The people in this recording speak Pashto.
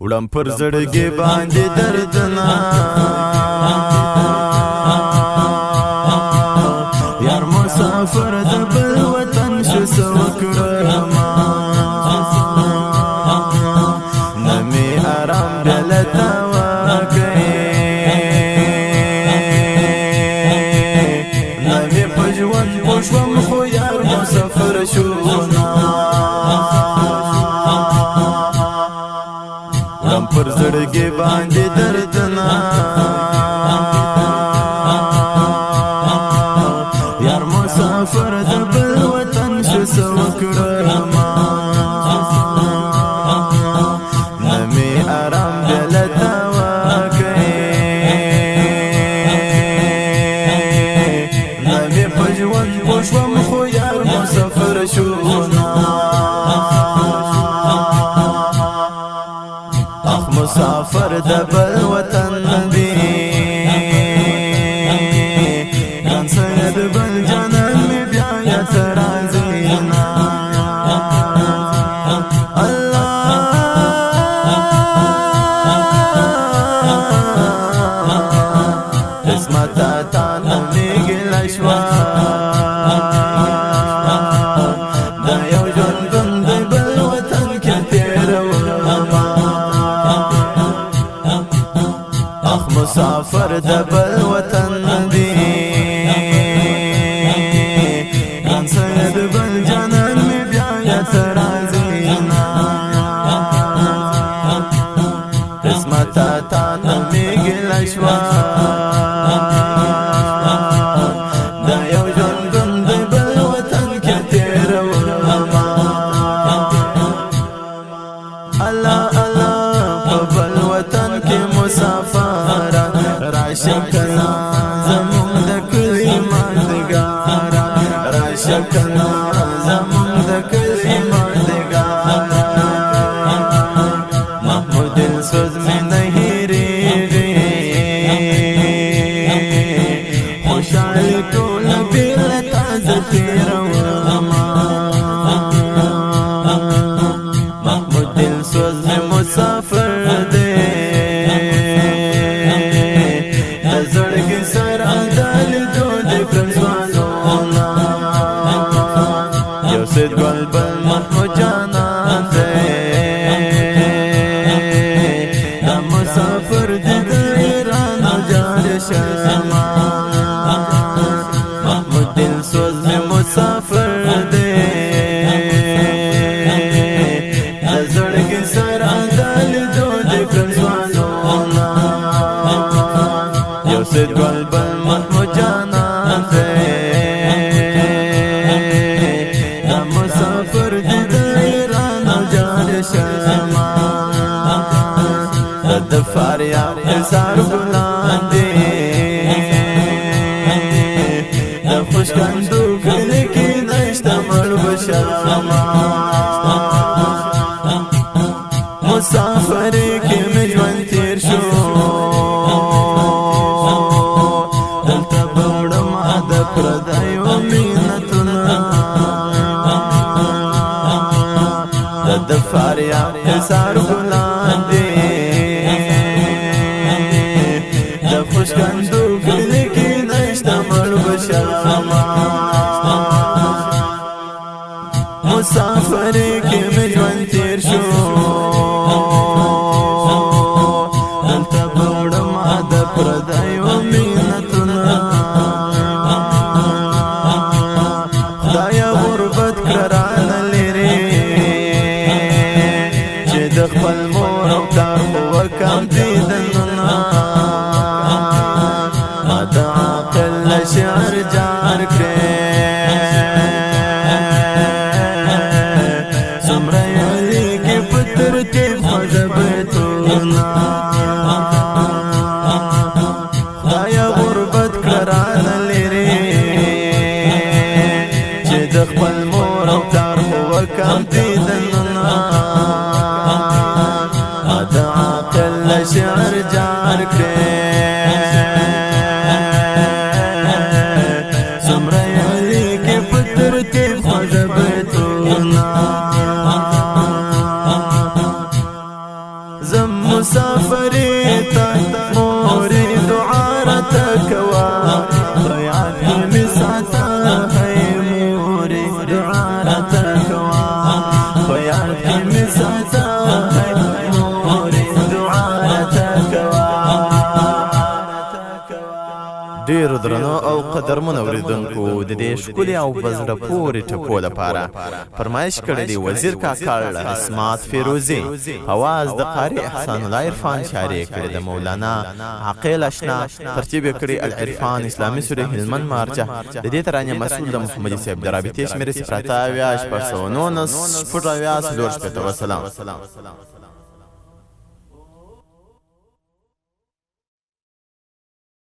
وړم پر زړګي باندې دردنا یار مسافر د بل وطن شو سوکړم نمي آرام دلتا وکي نمي پجوان پوشوم خو یار مسافر شو پر زړګي باندې دردنا یار مسافر د بل وطن شو سوکړم نمي آرام دلتا وکي نمي پجوان پوشوم خو یار مسافر شو مسافر د بل وطن دی ګان سید بل جنان می بیا یترازینا الله قسمت تا نمی گلشوا دا یو ژوند د بل وطن کې تیرولما مسافر د بل وطن دی ګان سید بل جنان می بیا یترازینا قسمت تا نمی گلشوا دا یو ژوند د بل وطن کې تیرولما الله الله په بل وطن کې مسافر راشکنا زمون د کلی ماندګارا راشکنا زمون د کلی ماندګارا محمود سوز می نه هېرېږي خوشحالي ټوله بېله تازه تېرومه محمود سوز می مسافر دی سید گل بل محمود جانان دے دا مسافر دی دیران جان شما محمود دل سوز میں مسافر دے دا زڑگی سران دال دو دے کنزوانونا یو سید گل بل محمود جانان دے مسافر دی دیران جان شما د فاریاب حصار ګلان دی د خوشکندو کلی کې نشته مړ بشما مسافر کې مې ژوند تیر شو دلته بوړم د پردیو مینتونه د فاریاب حصار ګلان دی د خوشکندو کلی کې نشته مړ بشما مسافر کې مې ژوند تیر شو دلته بوړم د پردیو مینتونه خدایه غربت کړه خپل مور او پلار خو وکم دیدنونه ما د عاقل له شعر جار کړې څومره یادېږي په ترتیب خوږه بیتونه خدایه غربت کړه رانه لرې چې د خپل مور او پلار خو وکم دیدنونه شعر جار کړې څومره یادېږي په ترتیب خوږه بیتونه زه مسافري موري دعاء رتكوا ضيعتي مسعتا هي موري دعاء رتكوا ضيعتي مسعتا هي موري دعاء رتكوا. ډیر درنو او قدرمن اوریدونکو د دې ښکلي او په زړه پورې ټکو لپاره فرمایش کړی دی وزیر کاکړ اسمات فیروزي، اواز د قاري احسان الله عرفان شاعري کړی د مولانا عقیل اشنا، ترتیب یې کړی العرفان اسلامي سوري هلمند مارجه. د دې ترانې مسؤل د محمدي صاحب د رابطې شمېرې 0 8 9 9 4 4 وسلام.